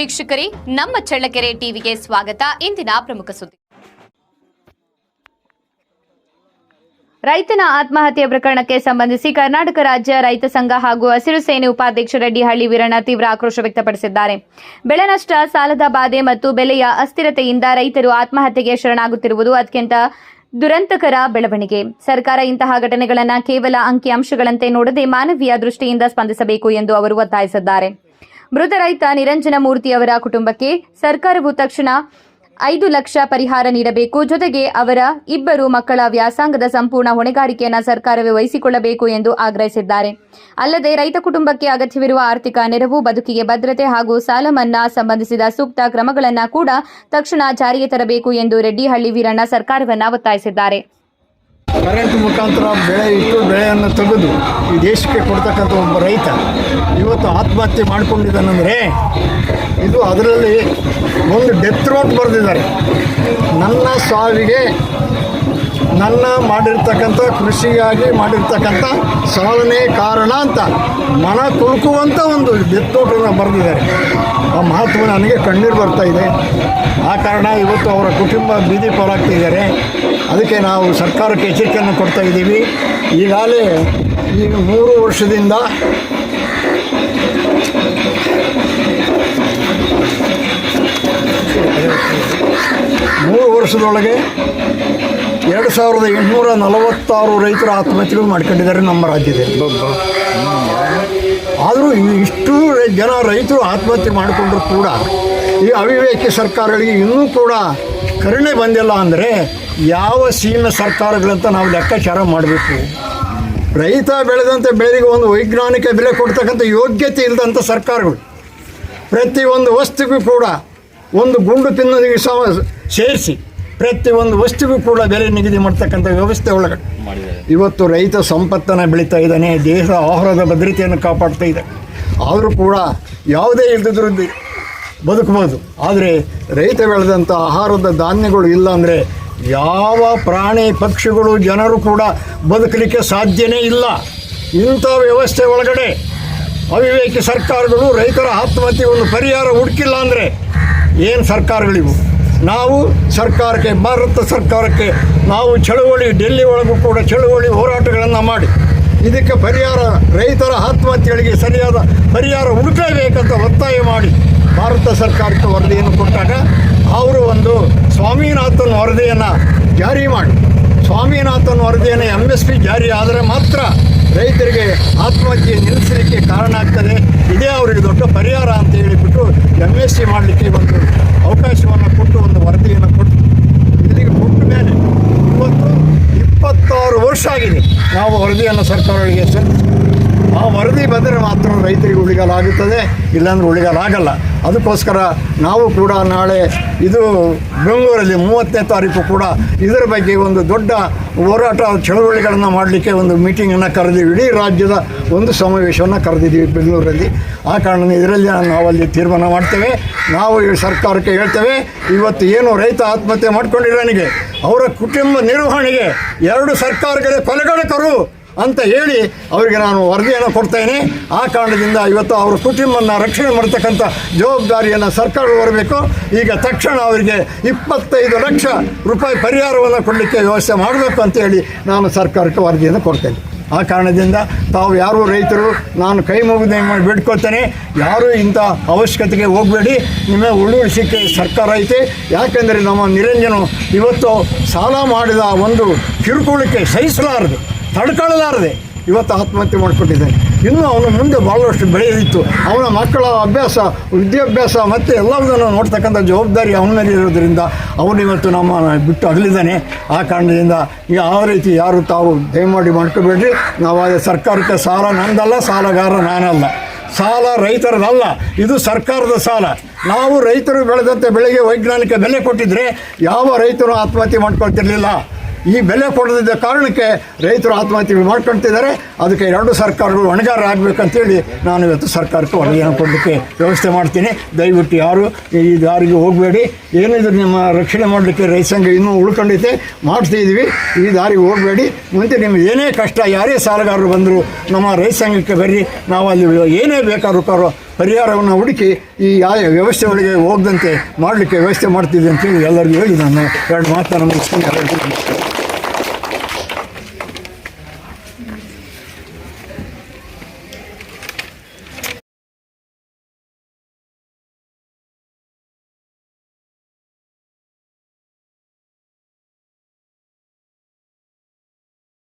ವೀಕ್ಷಕರೇ, ನಮ್ಮ ಚಳ್ಳಕೆರೆ ಟಿವಿಗೆ ಸ್ವಾಗತ. ಇಂದಿನ ಪ್ರಮುಖ ಸುದ್ದಿ. ರೈತನ ಆತ್ಮಹತ್ಯೆ ಪ್ರಕರಣಕ್ಕೆ ಸಂಬಂಧಿಸಿ ಕರ್ನಾಟಕ ರಾಜ್ಯ ರೈತ ಸಂಘ ಹಾಗೂ ಹಸಿರು ಸೇನೆ ಉಪಾಧ್ಯಕ್ಷ ರೆಡ್ಡಿಹಳ್ಳಿ ವೀರಣ್ಣ ತೀವ್ರ ಆಕ್ರೋಶ ವ್ಯಕ್ತಪಡಿಸಿದ್ದಾರೆ. ಬೆಳೆ ನಷ್ಟ, ಸಾಲದ ಬಾಧೆ ಮತ್ತು ಬೆಲೆಯ ಅಸ್ಥಿರತೆಯಿಂದ ರೈತರು ಆತ್ಮಹತ್ಯೆಗೆ ಶರಣಾಗುತ್ತಿರುವುದು ಅತ್ಯಂತ ದುರಂತಕರ ಬೆಳವಣಿಗೆ. ಸರ್ಕಾರ ಇಂತಹ ಘಟನೆಗಳನ್ನು ಕೇವಲ ಅಂಕಿಅಂಶಗಳಂತೆ ನೋಡದೆ ಮಾನವೀಯ ದೃಷ್ಟಿಯಿಂದ ಸ್ಪಂದಿಸಬೇಕು ಎಂದು ಅವರು ಒತ್ತಾಯಿಸಿದ್ದಾರೆ. ಮೃತ ರೈತ ನಿರಂಜನ ಮೂರ್ತಿಯವರ ಕುಟುಂಬಕ್ಕೆ ಸರ್ಕಾರವು ತಕ್ಷಣ 5 ಲಕ್ಷ ಪರಿಹಾರ ನೀಡಬೇಕು. ಜೊತೆಗೆ ಅವರ 2 ಮಕ್ಕಳ ವ್ಯಾಸಂಗದ ಸಂಪೂರ್ಣ ಹೊಣೆಗಾರಿಕೆಯನ್ನು ಸರ್ಕಾರವೇ ವಹಿಸಿಕೊಳ್ಳಬೇಕು ಎಂದು ಆಗ್ರಹಿಸಿದ್ದಾರೆ. ಅಲ್ಲದೆ ರೈತ ಕುಟುಂಬಕ್ಕೆ ಅಗತ್ಯವಿರುವ ಆರ್ಥಿಕ ನೆರವು, ಬದುಕಿಗೆ ಭದ್ರತೆ ಹಾಗೂ ಸಾಲ ಮನ್ನಾ ಸಂಬಂಧಿಸಿದ ಸೂಕ್ತ ಕ್ರಮಗಳನ್ನು ಕೂಡ ತಕ್ಷಣ ಜಾರಿಗೆ ತರಬೇಕು ಎಂದು ರೆಡ್ಡಿಹಳ್ಳಿ ವೀರಣ್ಣ ಸರ್ಕಾರವನ್ನು ಒತ್ತಾಯಿಸಿದ್ದಾರೆ. ಕರೆಂಟ್ ಮುಖಾಂತರ ಬೆಳೆಯನ್ನು ತೆಗೆದು ಈ ದೇಶಕ್ಕೆ ಕೊಡ್ತಕ್ಕಂಥ ಒಬ್ಬ ರೈತ ಇವತ್ತು ಆತ್ಮಹತ್ಯೆ ಮಾಡಿಕೊಂಡಿದ್ದಾನೆಂದರೆ ಇದು ಅದರಲ್ಲಿ ಒಂದು ಡೆತ್ ನೋಟ್ ಬರೆದಿದ್ದಾರೆ. ನನ್ನ ಸಾವಿಗೆ ನನ್ನ ಮಾಡಿರ್ತಕ್ಕಂಥ ಕೃಷಿಯಾಗಿ ಮಾಡಿರ್ತಕ್ಕಂಥ ಸಾಲನೇ ಕಾರಣ ಅಂತ ಮನ ತುಳುಕುವಂಥ ಒಂದು ಡೆತ್ ನೋಟನ್ನು ಬರೆದಿದ್ದಾರೆ. ಆ ಮಹತ್ವ ನನಗೆ ಕಣ್ಣೀರು ಬರ್ತಾ ಇದೆ. ಆ ಕಾರಣ ಇವತ್ತು ಅವರ ಕುಟುಂಬ ಬೀದಿ ಪಾಲಾಗ್ತಿದ್ದಾರೆ. ಅದಕ್ಕೆ ನಾವು ಸರ್ಕಾರಕ್ಕೆ ಎಚ್ಚರಿಕೆಯನ್ನು ಕೊಡ್ತಾ ಇದ್ದೀವಿ. ಈಗಾಗಲೇ ಈಗ 3 ವರ್ಷದಿಂದ ವರ್ಷದೊಳಗೆ 2846 ರೈತರು ಆತ್ಮಹತ್ಯೆಗಳು ಮಾಡ್ಕೊಂಡಿದ್ದಾರೆ ನಮ್ಮ ರಾಜ್ಯದಲ್ಲಿ. ಆದರೂ ಇಷ್ಟು ಜನ ರೈತರು ಆತ್ಮಹತ್ಯೆ ಮಾಡಿಕೊಂಡ್ರು ಕೂಡ ಈ ಅವಿವೇಕಿ ಸರ್ಕಾರಗಳಿಗೆ ಇನ್ನೂ ಕೂಡ ಕರುಣೆ ಬಂದಿಲ್ಲ ಅಂದರೆ ಯಾವ ಸೀಮೆ ಸರ್ಕಾರಗಳಂತ ನಾವು ಲೆಕ್ಕಾಚಾರ ಮಾಡಬೇಕು. ರೈತ ಬೆಳೆದಂಥ ಬೆಳೆಗೆ ಒಂದು ವೈಜ್ಞಾನಿಕ ಬೆಲೆ ಕೊಡ್ತಕ್ಕಂಥ ಯೋಗ್ಯತೆ ಇಲ್ಲದಂಥ ಸರ್ಕಾರಗಳು ಪ್ರತಿಯೊಂದು ವಸ್ತುಗೂ ಕೂಡ ಒಂದು ಗುಂಡು ಪಿನ್ನೊಂದಿಗೆ ಸೇರಿಸಿ ಪ್ರತಿಯೊಂದು ವಸ್ತುಗೂ ಕೂಡ ಬೆಲೆ ನಿಗದಿ ಮಾಡ್ತಕ್ಕಂಥ ವ್ಯವಸ್ಥೆ ಒಳಗಡೆ ಇವತ್ತು ರೈತ ಸಂಪತ್ತನ್ನು ಬೆಳೀತಾ ಇದ್ದಾನೆ, ದೇಶ ಆಹಾರದ ಭದ್ರತೆಯನ್ನು ಕಾಪಾಡ್ತಾ ಇದೆ. ಆದರೂ ಕೂಡ ಯಾವುದೇ ಇಲ್ಲದಿದ್ರೂ ಬದುಕಬಹುದು. ಆದರೆ ರೈತ ಬೆಳೆದಂಥ ಆಹಾರದ ಧಾನ್ಯಗಳು ಇಲ್ಲ ಅಂದರೆ ಯಾವ ಪ್ರಾಣಿ ಪಕ್ಷಿಗಳು ಜನರು ಕೂಡ ಬದುಕಲಿಕ್ಕೆ ಸಾಧ್ಯನೇ ಇಲ್ಲ. ಇಂಥ ವ್ಯವಸ್ಥೆ ಒಳಗಡೆ ಅವಿವೇಕಿ ಸರ್ಕಾರಗಳು ರೈತರ ಆತ್ಮಹತ್ಯೆ ಒಂದು ಪರಿಹಾರ ಹುಡುಕಿಲ್ಲ ಅಂದರೆ ಏನು ಸರ್ಕಾರಗಳಿವು? ನಾವು ಸರ್ಕಾರಕ್ಕೆ, ಭಾರತ ಸರ್ಕಾರಕ್ಕೆ ನಾವು ಚಳುವಳಿ, ಡೆಲ್ಲಿ ಒಳಗೂ ಕೂಡ ಚಳುವಳಿ ಹೋರಾಟಗಳನ್ನು ಮಾಡಿ ಇದಕ್ಕೆ ಪರಿಹಾರ, ರೈತರ ಆತ್ಮಹತ್ಯೆಗಳಿಗೆ ಸರಿಯಾದ ಪರಿಹಾರ ಹುಡುಕಲೇಬೇಕಂತ ಒತ್ತಾಯ ಮಾಡಿ ಭಾರತ ಸರ್ಕಾರಕ್ಕೆ ವರದಿಯನ್ನು ಕೊಟ್ಟಾಗ ಅವರು ಒಂದು ಸ್ವಾಮಿನಾಥನ್ ವರದಿಯನ್ನು ಜಾರಿ ಮಾಡಿ, ಸ್ವಾಮಿನಾಥನ್ ವರದಿಯನ್ನು MSP ಜಾರಿ ಆದರೆ ಮಾತ್ರ ರೈತರಿಗೆ ಆತ್ಮಹತ್ಯೆ ನಿಲ್ಲಿಸಲಿಕ್ಕೆ ಕಾರಣ ಆಗ್ತದೆ. ಇದೇ ಅವರಿಗೆ ದೊಡ್ಡ ಪರಿಹಾರ ಅಂತ ಹೇಳಿಬಿಟ್ಟು MSC ಮಾಡಲಿಕ್ಕೆ ಒಂದು ಅವಕಾಶವನ್ನು ಕೊಟ್ಟು ಒಂದು ವರದಿಯನ್ನು ಕೊಟ್ಟು ಇಲ್ಲಿಗೆ ಕೊಟ್ಟ ಮೇಲೆ ಇವತ್ತು 26 ವರ್ಷ ಆಗಿದೆ ನಾವು ವರದಿಯನ್ನು ಸರ್ಕಾರಗಳಿಗೆ ಸಲ್ಲಿಸಿ. ಆ ವರದಿ ಬಂದರೆ ಮಾತ್ರ ರೈತರಿಗೆ ಉಳಿಗಾಲಾಗುತ್ತದೆ, ಇಲ್ಲಾಂದ್ರೆ ಉಳಿಗಾಲಾಗಲ್ಲ. ಅದಕ್ಕೋಸ್ಕರ ನಾವು ಕೂಡ ನಾಳೆ ಇದು ಬೆಂಗಳೂರಲ್ಲಿ 30ನೇ ತಾರೀಕು ಕೂಡ ಇದರ ಬಗ್ಗೆ ಒಂದು ದೊಡ್ಡ ಹೋರಾಟ ಚಳವಳಿಗಳನ್ನು ಮಾಡಲಿಕ್ಕೆ ಒಂದು ಮೀಟಿಂಗನ್ನು ಕರೆದಿವಿ. ಇಡೀ ರಾಜ್ಯದ ಒಂದು ಸಮಾವೇಶವನ್ನು ಕರೆದಿದ್ದೀವಿ ಬೆಂಗಳೂರಲ್ಲಿ. ಆ ಕಾರಣ ಇದರಲ್ಲಿ ನಾವಲ್ಲಿ ತೀರ್ಮಾನ ಮಾಡ್ತೇವೆ. ನಾವು ಈ ಸರ್ಕಾರಕ್ಕೆ ಹೇಳ್ತೇವೆ, ಇವತ್ತು ಏನು ರೈತ ಆತ್ಮಹತ್ಯೆ ಮಾಡ್ಕೊಂಡಿರೋನಿಗೆ ಅವರ ಕುಟುಂಬ ನಿರ್ವಹಣೆಗೆ 2 ಸರ್ಕಾರಗಳೇ ಕೊಲೆಗಡಕರು ಅಂತ ಹೇಳಿ ಅವರಿಗೆ ನಾನು ವರದಿಯನ್ನು ಕೊಡ್ತೇನೆ. ಆ ಕಾರಣದಿಂದ ಇವತ್ತು ಅವರ ಕುಟುಂಬವನ್ನು ರಕ್ಷಣೆ ಮಾಡ್ತಕ್ಕಂಥ ಜವಾಬ್ದಾರಿಯನ್ನು ಸರ್ಕಾರ ಬರಬೇಕು. ಈಗ ತಕ್ಷಣ ಅವರಿಗೆ 25 ಲಕ್ಷ ರೂಪಾಯಿ ಪರಿಹಾರವನ್ನು ಕೊಡಲಿಕ್ಕೆ ವ್ಯವಸ್ಥೆ ಮಾಡಬೇಕು ಅಂತೇಳಿ ನಾನು ಸರ್ಕಾರಕ್ಕೆ ವರದಿಯನ್ನು ಕೊಡ್ತೇನೆ. ಆ ಕಾರಣದಿಂದ ತಾವು ಯಾರೂ ರೈತರು ನಾನು ಕೈ ಮುಗಿದು ಮಾಡಿ ಬೇಡ್ಕೊಳ್ತೇನೆ, ಯಾರೂ ಇಂಥ ಅವಶ್ಯಕತೆಗೆ ಹೋಗಬೇಡಿ. ನಿಮ್ಮ ಉಳಿಸಿಕೆ ಸರ್ಕಾರ ಐತೆ. ಯಾಕೆಂದರೆ ನಮ್ಮ ನಿರಂಜನ ಇವತ್ತು ಸಾಲ ಮಾಡಿದ ಒಂದು ಕಿರುಕುಳಕ್ಕೆ ಸಹಿಸಲಾರದು, ತಡ್ಕೊಳ್ಳಲಾರದೆ ಇವತ್ತು ಆತ್ಮಹತ್ಯೆ ಮಾಡಿಕೊಟ್ಟಿದ್ದಾನೆ. ಇನ್ನೂ ಅವನು ಮುಂದೆ ಭಾಳಷ್ಟು ಬೆಳೆಯೋದಿತ್ತು. ಅವನ ಮಕ್ಕಳ ಅಭ್ಯಾಸ, ವಿದ್ಯಾಭ್ಯಾಸ ಮತ್ತು ಎಲ್ಲದನ್ನು ನೋಡ್ತಕ್ಕಂಥ ಜವಾಬ್ದಾರಿ ಅವನ ಮೇಲೆ ಇರೋದರಿಂದ ಅವನು ಇವತ್ತು ನಮ್ಮ ಬಿಟ್ಟು ಅಗಲಿದ್ದಾನೆ. ಆ ಕಾರಣದಿಂದ ಯಾವ ರೀತಿ ಯಾರು ತಾವು ದಯಮಾಡಿ ಮಾಡ್ಕೋಬೇಡ್ರಿ. ನಾವು ಸರ್ಕಾರಕ್ಕೆ ಸಾಲ ನಂದಲ್ಲ, ಸಾಲಗಾರ ನಾನಲ್ಲ, ಸಾಲ ರೈತರದಲ್ಲ, ಇದು ಸರ್ಕಾರದ ಸಾಲ. ನಾವು ರೈತರು ಬೆಳೆದಂಥ ಬೆಳೆಗೆ ವೈಜ್ಞಾನಿಕ ಬೆಲೆ ಕೊಟ್ಟಿದ್ದರೆ ಯಾವ ರೈತರು ಆತ್ಮಹತ್ಯೆ ಮಾಡ್ಕೊಳ್ತಿರ್ಲಿಲ್ಲ. ಈ ಬೆಲೆ ಕೊಡದಿದ್ದ ಕಾರಣಕ್ಕೆ ರೈತರು ಆತ್ಮಹತ್ಯೆ ಮಾಡ್ಕೊಳ್ತಿದ್ದಾರೆ. ಅದಕ್ಕೆ 2 ಸರ್ಕಾರಗಳು ಹೊಣೆಗಾರ ಆಗಬೇಕಂತೇಳಿ ನಾನು ಇವತ್ತು ಸರ್ಕಾರಕ್ಕೆ ವರದಿಯನ್ನು ಕೊಡಲಿಕ್ಕೆ ವ್ಯವಸ್ಥೆ ಮಾಡ್ತೀನಿ. ದಯವಿಟ್ಟು ಯಾರು ಈ ದಾರಿಗೆ ಹೋಗಬೇಡಿ. ಏನಿದ್ರು ನಿಮ್ಮ ರಕ್ಷಣೆ ಮಾಡಲಿಕ್ಕೆ ರೈತ ಸಂಘ ಇನ್ನೂ ಉಳ್ಕೊಂಡೈತೆ, ಮಾಡ್ತಾಯಿದ್ದೀವಿ. ಈ ದಾರಿಗೆ ಹೋಗಬೇಡಿ. ಮುಂದೆ ನಿಮ್ಗೆ ಏನೇ ಕಷ್ಟ, ಯಾರೇ ಸಾಲಗಾರರು ಬಂದರೂ ನಮ್ಮ ರೈತ ಸಂಘಕ್ಕೆ ಬರ್ರಿ. ನಾವು ಅಲ್ಲಿ ಏನೇ ಬೇಕಾದ್ರೂ ಪರಿಹಾರವನ್ನು ಹುಡುಕಿ ಈ ವ್ಯವಸ್ಥೆ ಒಳಗೆ ಹೋಗದಂತೆ ಮಾಡಲಿಕ್ಕೆ ವ್ಯವಸ್ಥೆ ಮಾಡ್ತಿದ್ದೆ ಅಂತೇಳಿ ಎಲ್ಲರಿಗೂ ಹೇಳಿ ನಾನು ಎರಡು ಮಾತನ್ನು ಮುಗಿಸ್ತೀನಿ.